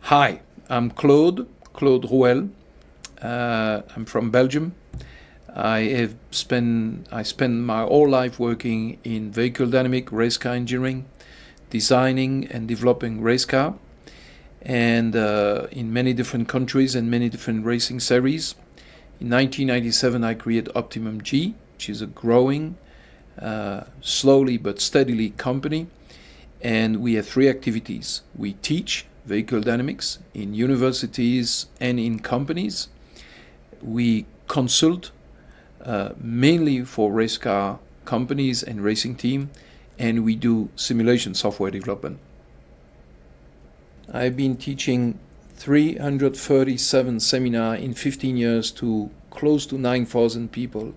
Hi, I'm Claude Rouelle. I'm from Belgium. I spent my whole life working in vehicle dynamic, race car engineering, designing and developing race car, and in many different countries and many different racing series. In 1997, I created Optimum G, which is a growing, slowly but steadily company. And we have three activities. We teach vehicle dynamics in universities and in companies. We consult mainly for race car companies and racing team, and we do simulation software development. I've been teaching 337 seminars in 15 years to close to 9,000 people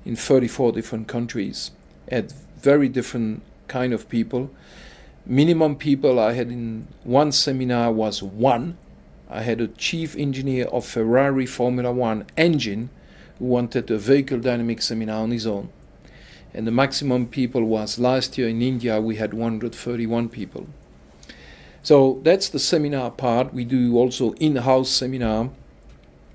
in 34 different countries at very different kind of people. Minimum people I had in one seminar was one. I had a chief engineer of Ferrari Formula One engine who wanted a vehicle dynamics seminar on his own. And the maximum people was last year in India, we had 131 people. So that's the seminar part. We do also in-house seminar,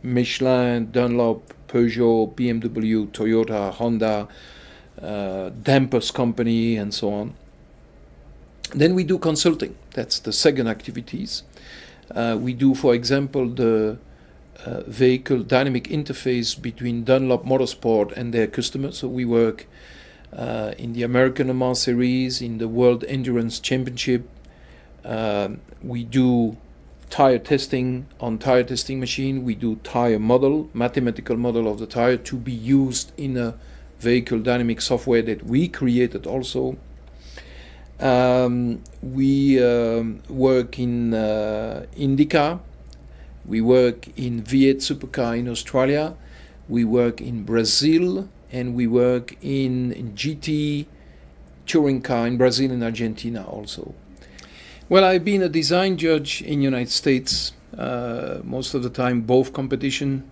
Michelin, Dunlop, Peugeot, BMW, Toyota, Honda, dampers company, and so on. Then we do consulting. That's the second activities. We do, for example, the vehicle dynamic interface between Dunlop Motorsport and their customers. So we work in the American Le Mans Series, in the World Endurance Championship. We do tire testing on tire testing machine. We do tire model, mathematical model of the tire to be used in a vehicle dynamic software that we created also. We work in Dicas. We work in V8 Supercar in Australia. We work in Brazil, and we work in GT touring car in Brazil and Argentina also. Well, I've been a design judge in United States most of the time, both competition.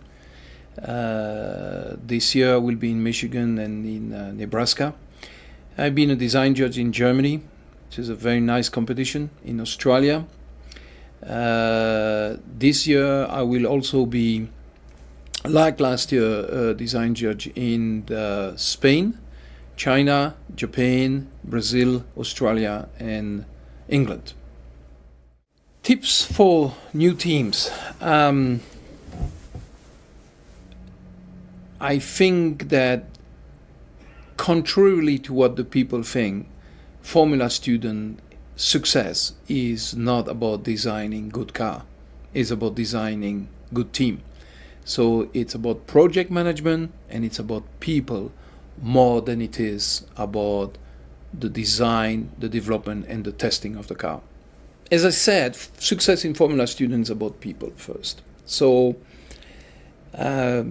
This year I will be in Michigan and in Nebraska. I've been a design judge in Germany, which is a very nice competition, in Australia. This year I will also be, like last year, a design judge in Spain, China, Japan, Brazil, Australia, and England. Tips for new teams. I think that contrarily to what the people think, Formula student success is not about designing good car. It's about designing good team. So it's about project management and it's about people more than it is about the design, the development, and the testing of the car. As I said, success in Formula students is about people first. So I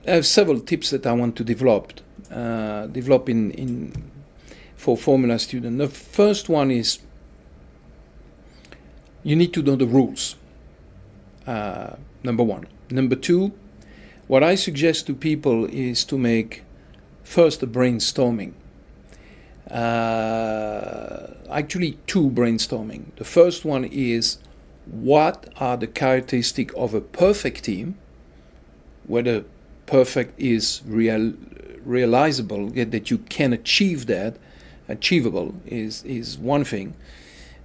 have several tips that I want to develop for Formula student. The first one is you need to know the rules. Number one. Number two, what I suggest to people is to make first a brainstorming. Actually, two brainstorming. The first one is what are the characteristics of a perfect team, whether perfect is realizable, that you can achieve that. Achievable is one thing,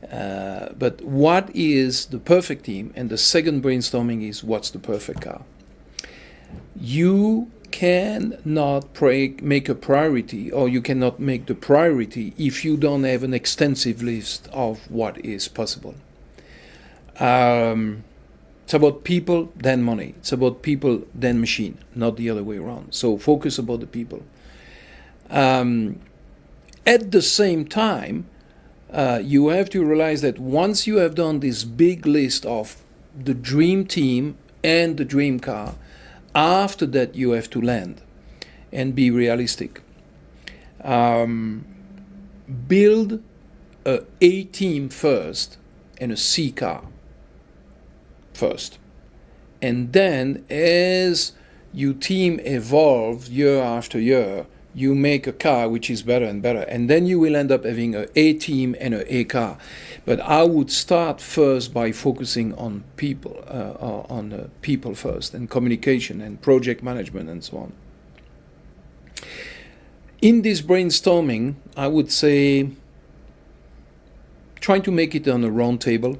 but what is the perfect team? And the second brainstorming is what's the perfect car. You cannot make a priority, or you cannot make the priority if you don't have an extensive list of what is possible. It's about people, then money. It's about people, then machine, not the other way around. So focus about the people. At the same time, you have to realize that once you have done this big list of the dream team and the dream car, after that you have to land and be realistic. Build a A team first and a C car first. And then as your team evolves year after year, you make a car which is better and better, and then you will end up having an A team and an A car. But I would start first by focusing on people, people first, and communication and project management and so on. In this brainstorming, I would say trying to make it on a round table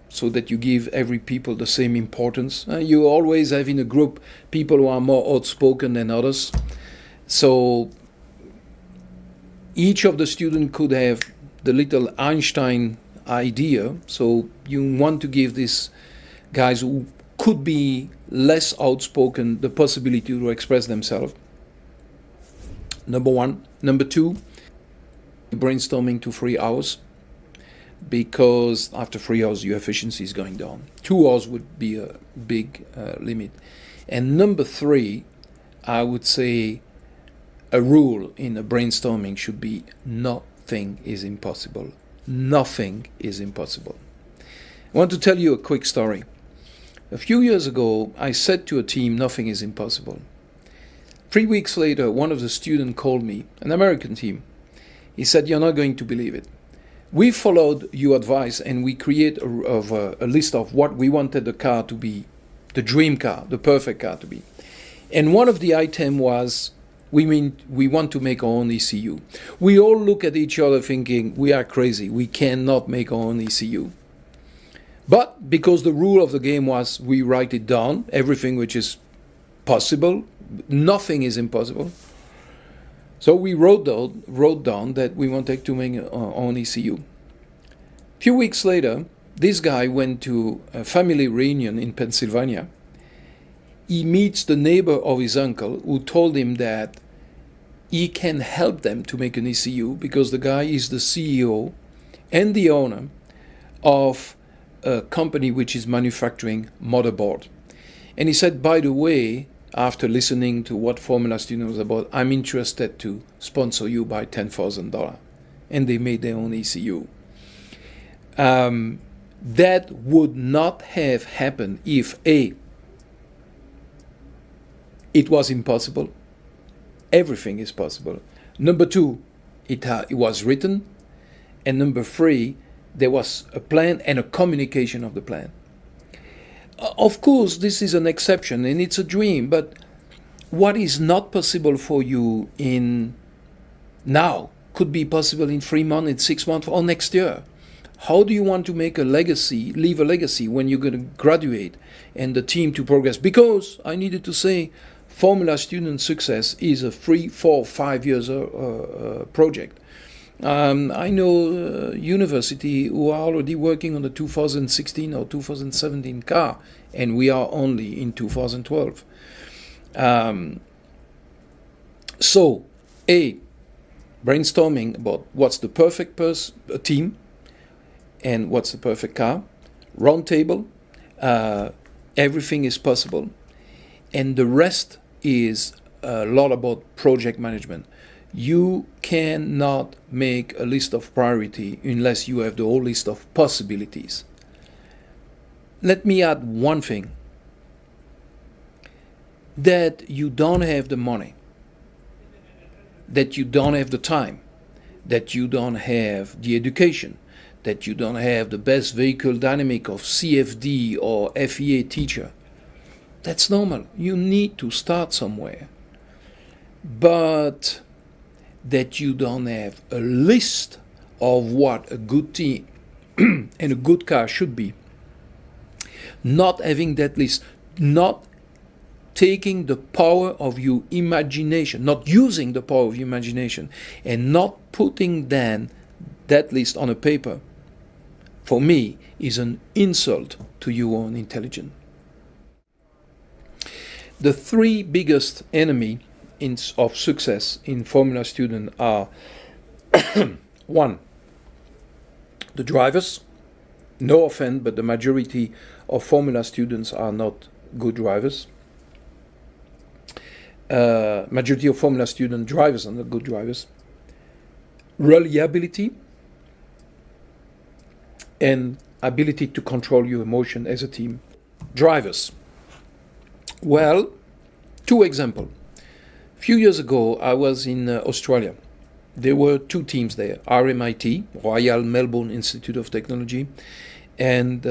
so that you give every people the same importance. You always have in a group people who are more outspoken than others. So each of the students could have the little Einstein idea. So you want to give these guys who could be less outspoken the possibility to express themselves. Number one. Number two, brainstorming to 3 hours, because after 3 hours your efficiency is going down. 2 hours would be a big limit. And number three, I would say a rule in a brainstorming should be nothing is impossible. Nothing is impossible. I want to tell you a quick story. A few years ago, I said to a team, nothing is impossible. 3 weeks later, one of the students called me, an American team. He said, you're not going to believe it. We followed your advice and we create a list of what we wanted the car to be, the dream car, the perfect car to be. And one of the items was, we want to make our own ECU. We all look at each other thinking, we are crazy, we cannot make our own ECU. But because the rule of the game was we write it down, everything which is possible, nothing is impossible. So we wrote down that we wanted to make our own ECU. A few weeks later, this guy went to a family reunion in Pennsylvania. He meets the neighbor of his uncle who told him that he can help them to make an ECU because the guy is the CEO and the owner of a company which is manufacturing motherboard. And he said, by the way, after listening to what Formula Student was about, I'm interested to sponsor you by $10,000. And they made their own ECU. That would not have happened if A, it was impossible. Everything is possible. Number two, it was written. And number three, there was a plan and a communication of the plan. Of course, this is an exception and it's a dream, but what is not possible for you in now could be possible in 3 months, in 6 months, or next year. How do you want to make a legacy, leave a legacy when you're going to graduate and the team to progress? Because I needed to say, Formula Student Success is a 3, 4, 5 years project. I know university who are already working on the 2016 or 2017 car, and we are only in 2012. So, A, brainstorming about what's the perfect team and what's the perfect car. Round table, everything is possible. And the rest is a lot about project management. You cannot make a list of priority unless you have the whole list of possibilities. Let me add one thing. That you don't have the money, that you don't have the time, that you don't have the education, that you don't have the best vehicle dynamic of CFD or FEA teacher. That's normal. You need to start somewhere. But that you don't have a list of what a good team and a good car should be. Not having that list, not taking the power of your imagination, not using the power of your imagination, and not putting then that list on a paper, for me, is an insult to your own intelligence. The three biggest enemy of success in Formula Student are one, the drivers. No offense, but the majority of Formula students are not good drivers. Majority of Formula student drivers are not good drivers. Reliability and ability to control your emotion as a team. Drivers. Well, two examples. A few years ago, I was in Australia. There were two teams there, RMIT, Royal Melbourne Institute of Technology, and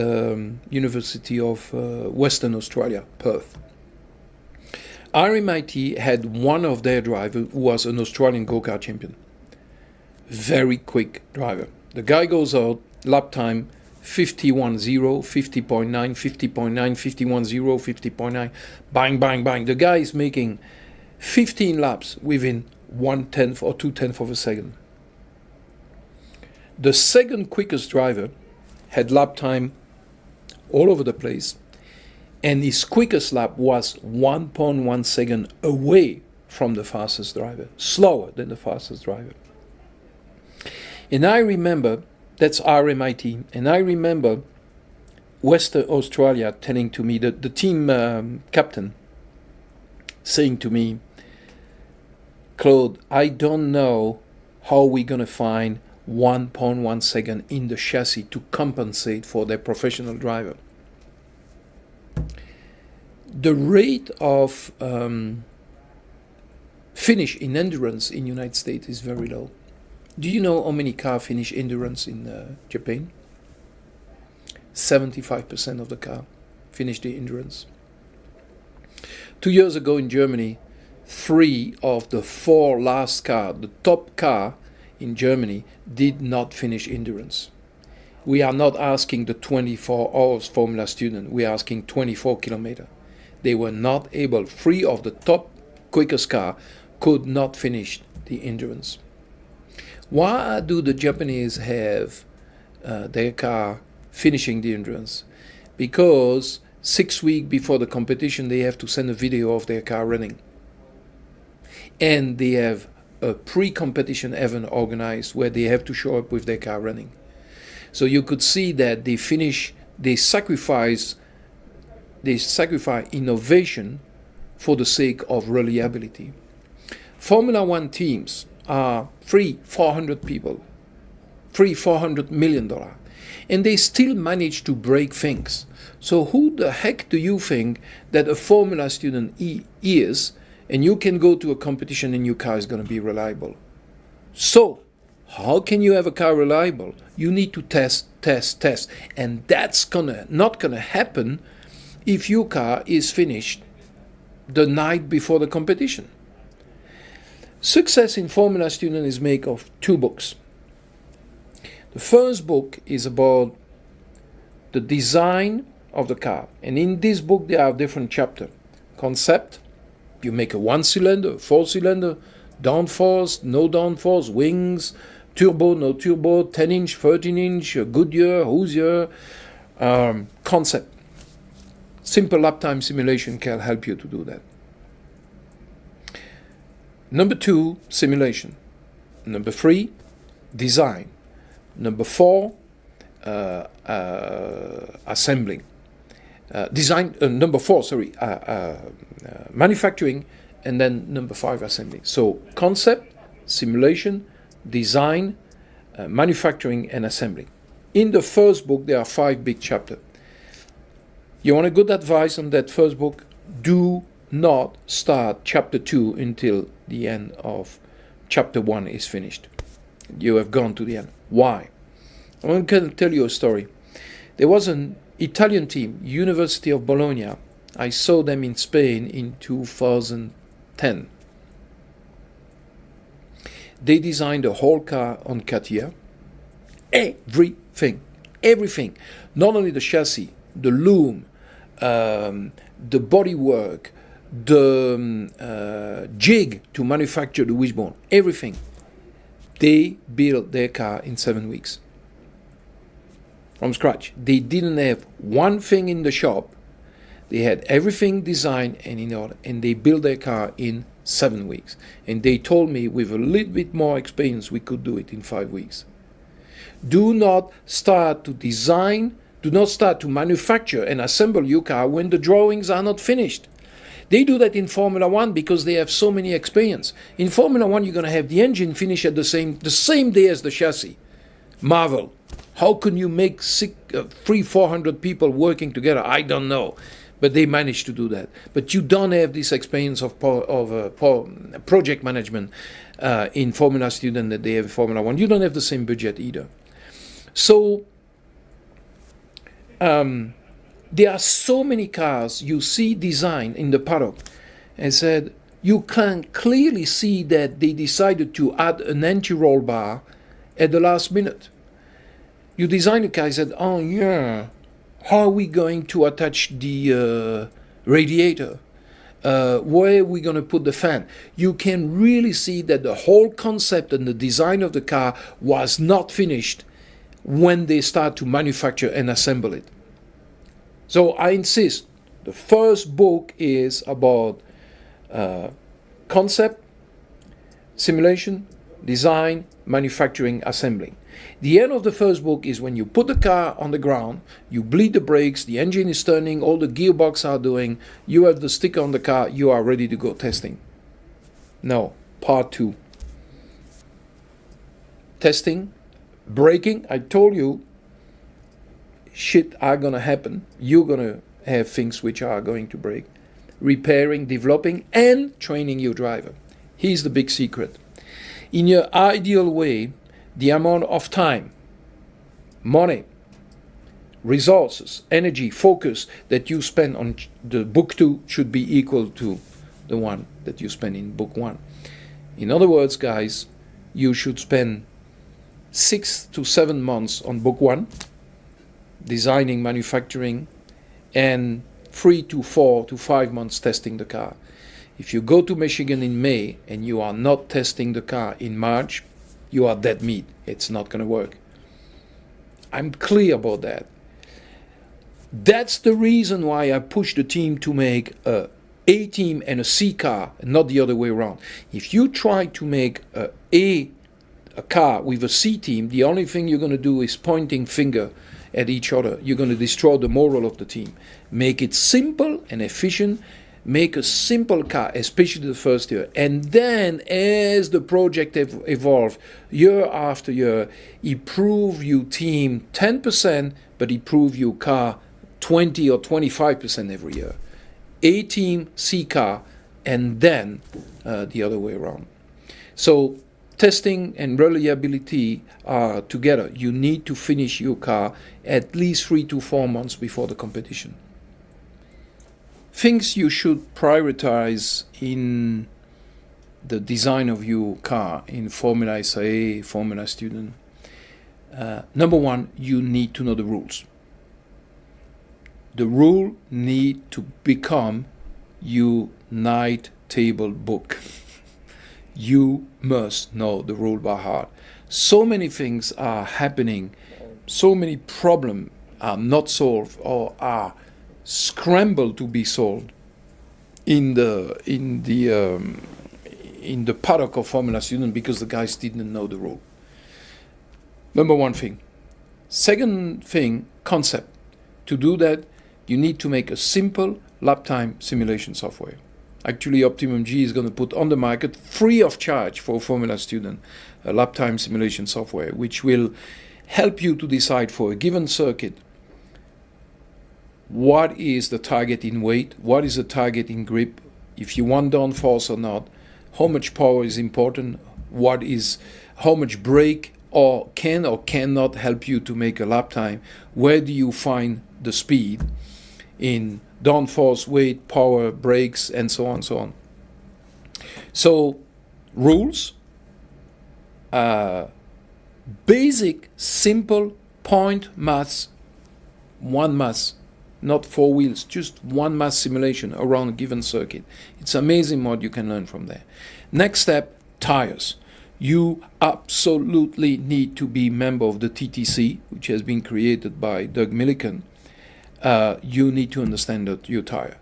University of Western Australia, Perth. RMIT had one of their drivers who was an Australian go-kart champion. Very quick driver. The guy goes out, lap time 50.10, 50.9, 50.9, 51.0, 50.9, bang, bang, bang. The guy is making 15 laps within 1/10 or 2/10 of a second. The second quickest driver had lap time all over the place, and his quickest lap was 1.1 second away from the fastest driver, slower than the fastest driver. And I remember, that's RMIT, and I remember Western Australia telling to me, the team captain saying to me, Claude, I don't know how we're going to find 1.1 second in the chassis to compensate for their professional driver. The rate of finish in endurance in the United States is very low. Do you know how many cars finish endurance in Japan? 75% of the car finish the endurance. 2 years ago in Germany, 3 of the 4 last cars, the top car in Germany, did not finish endurance. We are not asking the 24 hours Formula student, we are asking 24 kilometers. They were not able, 3 of the top quickest car could not finish the endurance. Why do the Japanese have their car finishing the endurance? Because 6 weeks before the competition, they have to send a video of their car running. And they have a pre-competition event organized where they have to show up with their car running. So you could see that they sacrifice innovation for the sake of reliability. Formula One teams are 400 people, $400 million, and they still manage to break things. So who the heck do you think that a Formula student is, and you can go to a competition and your car is going to be reliable? So how can you have a car reliable? You need to test, and that's not gonna happen if your car is finished the night before the competition. Success in Formula Student is made of 2 books. The first book is about the design of the car, and in this book there are different chapters. Concept, you make a 1-cylinder, 4-cylinder, downforce, no downforce, wings, turbo, no turbo, 10-inch, 13-inch, Goodyear, Hoosier. Concept. Simple lap time simulation can help you to do that. Number 2, simulation. Number 3, design. Number 4, assembling. Manufacturing, and then number 5, assembling. So concept, simulation, design, manufacturing, and assembling. In the first book, there are 5 big chapters. You want a good advice on that first book? Do not start chapter 2 until the end of chapter 1 is finished. You have gone to the end. Why? I'm going to tell you a story. There was an Italian team, University of Bologna. I saw them in Spain in 2010. They designed a whole car on CATIA. Everything. Not only the chassis, the loom, the bodywork, the jig to manufacture the wishbone, everything. They built their car in 7 weeks. From scratch. They didn't have one thing in the shop. They had everything designed and in order, and they built their car in 7 weeks. And they told me with a little bit more experience we could do it in 5 weeks. Do not start to design, do not start to manufacture and assemble your car when the drawings are not finished. They do that in Formula One because they have so many experience. In Formula One, you're going to have the engine finish at the same day as the chassis. Marvel. How can you make 400 people working together? I don't know. but they managed to do that. But you don't have this experience of project management in Formula Student that they have in Formula One. You don't have the same budget either. So there are so many cars you see designed in the paddock, and said you can clearly see that they decided to add an anti-roll bar at the last minute. You design a car, said, oh yeah, how are we going to attach the radiator? Where are we going to put the fan? You can really see that the whole concept and the design of the car was not finished when they start to manufacture and assemble it. So I insist, the first book is about concept, simulation, design, manufacturing, assembling. The end of the first book is when you put the car on the ground, you bleed the brakes, the engine is turning, all the gearbox are doing, you have the sticker on the car, you are ready to go testing. No, part 2. Testing, braking, I told you, shit are gonna happen. You're gonna have things which are going to break. Repairing, developing, and training your driver. Here's the big secret. In your ideal way, the amount of time, money, resources, energy, focus that you spend on the book 2 should be equal to the one that you spend in book 1. In other words, guys, you should spend 6 to 7 months on book 1, designing, manufacturing, and 3 to 4 to 5 months testing the car. If you go to Michigan in May and you are not testing the car in March, you are dead meat. It's not going to work. I'm clear about that. That's the reason why I push the team to make a A team and a C car, and not the other way around. If you try to make a car with a C team, the only thing you're going to do is pointing finger at each other. You're going to destroy the morale of the team. Make it simple and efficient. Make a simple car, especially the first year. And then as the project evolves, year after year, improve your team 10%, but improve your car 20 or 25% every year. A team, C car, and then the other way around. So testing and reliability are together. You need to finish your car at least 3 to 4 months before the competition. Things you should prioritize in the design of your car in Formula FSAE, Formula Student. Number 1, you need to know the rules. The rule need to become your night table book. You must know the rule by heart. So many things are happening, so many problems are not solved or are scrambled to be solved in the paddock of Formula Student because the guys didn't know the rule. Number 1 thing. Second thing, concept. To do that, you need to make a simple lap time simulation software. Actually, Optimum G is going to put on the market free of charge for Formula Student a lap time simulation software, which will help you to decide for a given circuit what is the target in weight, what is the target in grip, if you want downforce or not, how much power is important, how much brake or cannot help you to make a lap time, where do you find the speed in downforce, weight, power, brakes, and so on and so on. So rules, basic, simple point maths, one maths, not 4 wheels, just one mass simulation around a given circuit. It's amazing what you can learn from there. Next step, tires. You absolutely need to be a member of the TTC, which has been created by Doug Millikan. You need to understand your tire.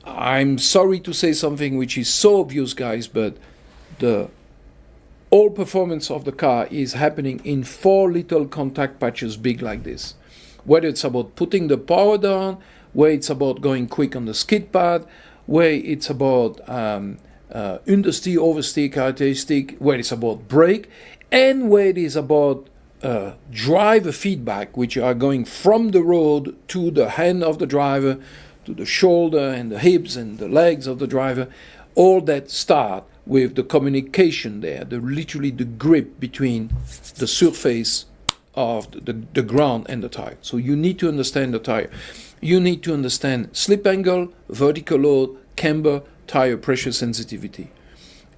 I'm sorry to say something which is so obvious, guys, but the all performance of the car is happening in 4 little contact patches big like this. Whether it's about putting the power down, where it's about going quick on the skid pad, where it's about understeer, oversteer characteristic, where it's about brake, and where it is about driver feedback, which are going from the road to the hand of the driver to the shoulder and the hips and the legs of the driver, all that start with the communication there, literally the grip between the surface of the ground and the tire. So you need to understand the tire. You need to understand slip angle, vertical load, camber, tire pressure sensitivity.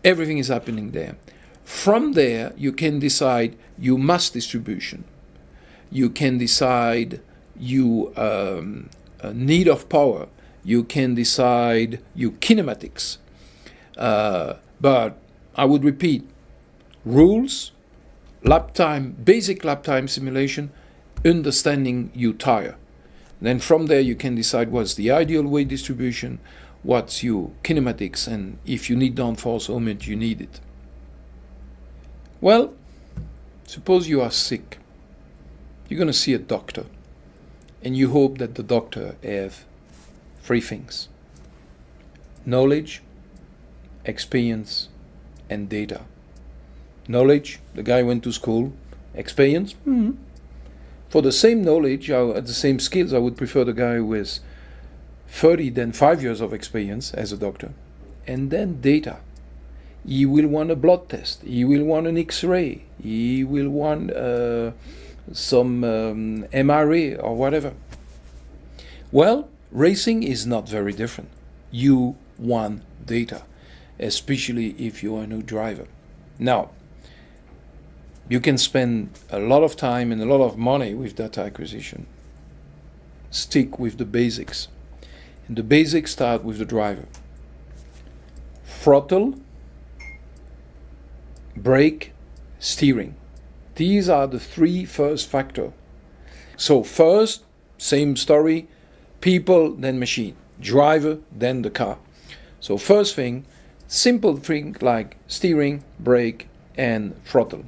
Everything is happening there. From there, you can decide your mass distribution. You can decide your need of power. You can decide your kinematics. But I would repeat, rules, lap time, basic lap time simulation, understanding your tire. Then from there you can decide what's the ideal weight distribution, what's your kinematics, and if you need downforce, how much you need it. Well, suppose you are sick. You're going to see a doctor, and you hope that the doctor have three things: knowledge, experience, and data. Knowledge, the guy went to school. Experience, for the same knowledge, the same skills, I would prefer the guy with 30 than 5 years of experience as a doctor. And then data. He will want a blood test. He will want an X-ray. He will want some MRA or whatever. Well, racing is not very different. You want data, especially if you're a new driver. Now, you can spend a lot of time and a lot of money with data acquisition. Stick with the basics. And the basics start with the driver. Throttle, brake, steering. These are the three first factors. So first, same story, people, then machine. Driver, then the car. So first thing, simple thing like steering, brake, and throttle.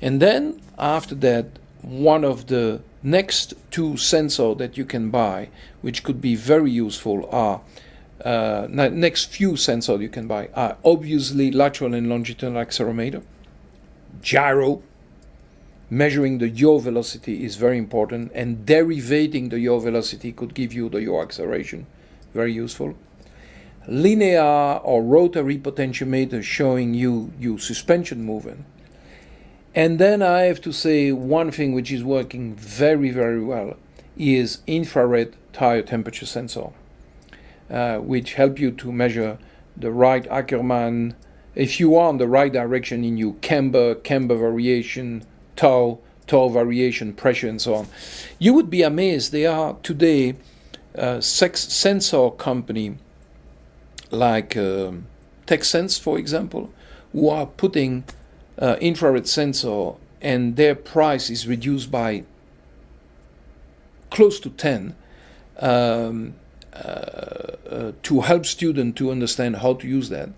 And then after that, one of the next two sensors that you can buy, which could be very useful, are next few sensors you can buy are obviously lateral and longitudinal accelerometer, gyro. Measuring the yaw velocity is very important, and derivating the yaw velocity could give you the yaw acceleration, very useful. Linear or rotary potentiometer showing you your suspension movement. And then I have to say one thing which is working very, very well is infrared tire temperature sensor, which help you to measure the right Ackermann, if you are in the right direction in your camber variation, toe variation, pressure, and so on. You would be amazed. There are today sensor company like TechSense, for example, who are putting infrared sensor, and their price is reduced by close to 10 to help students to understand how to use that.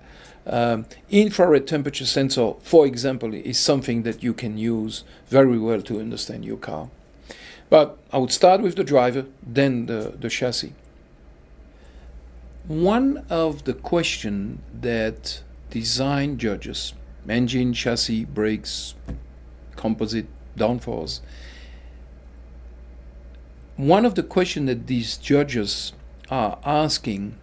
Infrared temperature sensor, for example, is something that you can use very well to understand your car. But I would start with the driver, then the chassis. One of the questions that design judges, engine, chassis, brakes, composite, downforce, one of the questions that these judges are asking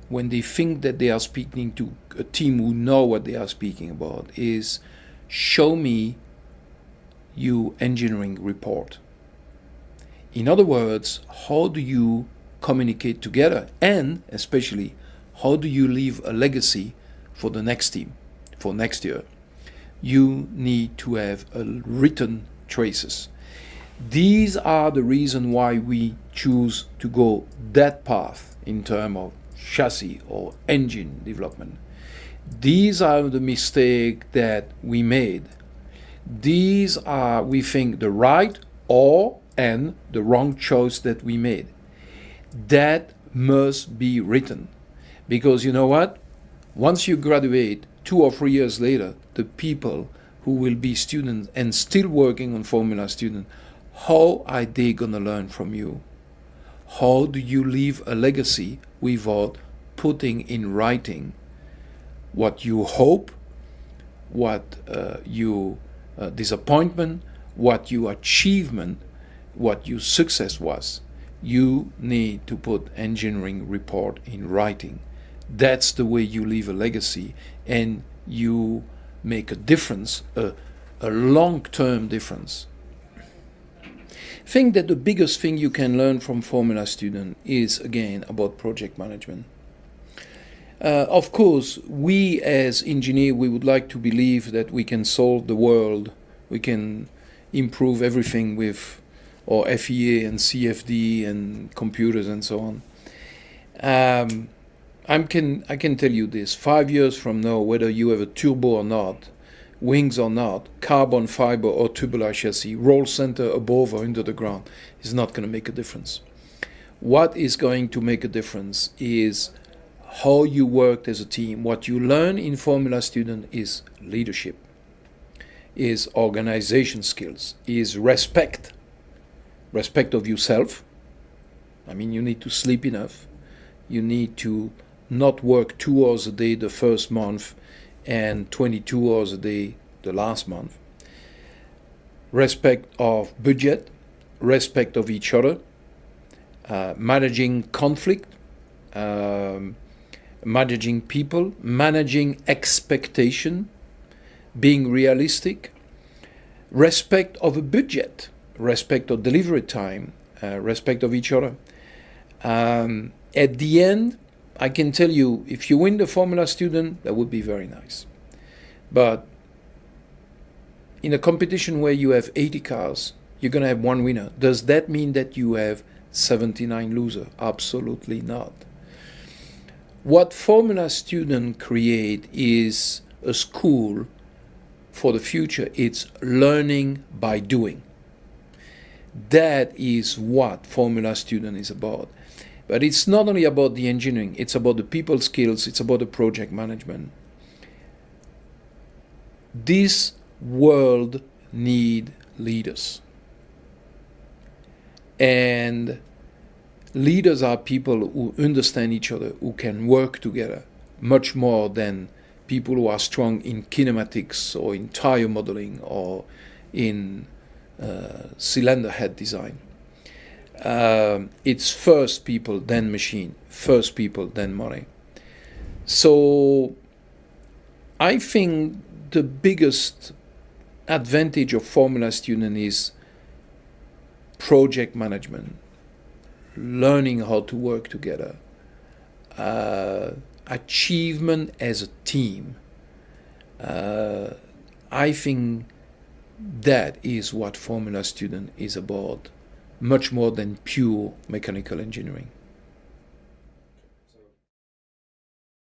when they think that they are speaking to a team who know what they are speaking about is, show me your engineering report. In other words, how do you communicate together, and especially how do you leave a legacy for the next team, for next year? You need to have written traces. These are the reason why we choose to go that path in terms of chassis or engine development. These are the mistakes that we made. These are, we think, the right and the wrong choice that we made. That must be written. Because you know what? Once you graduate, 2 or 3 years later, the people who will be students and still working on Formula Student, how are they going to learn from you? How do you leave a legacy without putting in writing what you hope, what your disappointment, what your achievement, what your success was? You need to put engineering report in writing. That's the way you leave a legacy, and you make a difference, a long-term difference. I think that the biggest thing you can learn from Formula Student is, again, about project management. Of course, we as engineers, we would like to believe that we can solve the world, we can improve everything with our FEA and CFD and computers and so on. I can tell you this, 5 years from now, whether you have a turbo or not, wings or not, carbon fiber or tubular chassis, roll center above or under the ground, is not going to make a difference. What is going to make a difference is how you worked as a team. What you learn in Formula Student is leadership, is organization skills, is respect of yourself. I mean, you need to sleep enough. You need to not work 2 hours a day the first month and 22 hours a day the last month. Respect of budget, respect of each other, managing conflict, managing people, managing expectation, being realistic, respect of a budget, respect of delivery time, respect of each other. At the end, I can tell you, if you win the Formula Student, that would be very nice. But in a competition where you have 80 cars, you're going to have one winner. Does that mean that you have 79 losers? Absolutely not. What Formula Student create is a school for the future. It's learning by doing. That is what Formula Student is about. But it's not only about the engineering, it's about the people skills, it's about the project management. This world need leaders. And leaders are people who understand each other, who can work together, much more than people who are strong in kinematics or in tire modeling or in cylinder head design. It's first people, then machine, first people, then money. So I think the biggest advantage of Formula Student is project management, learning how to work together, achievement as a team. I think that is what Formula Student is about, much more than pure mechanical engineering.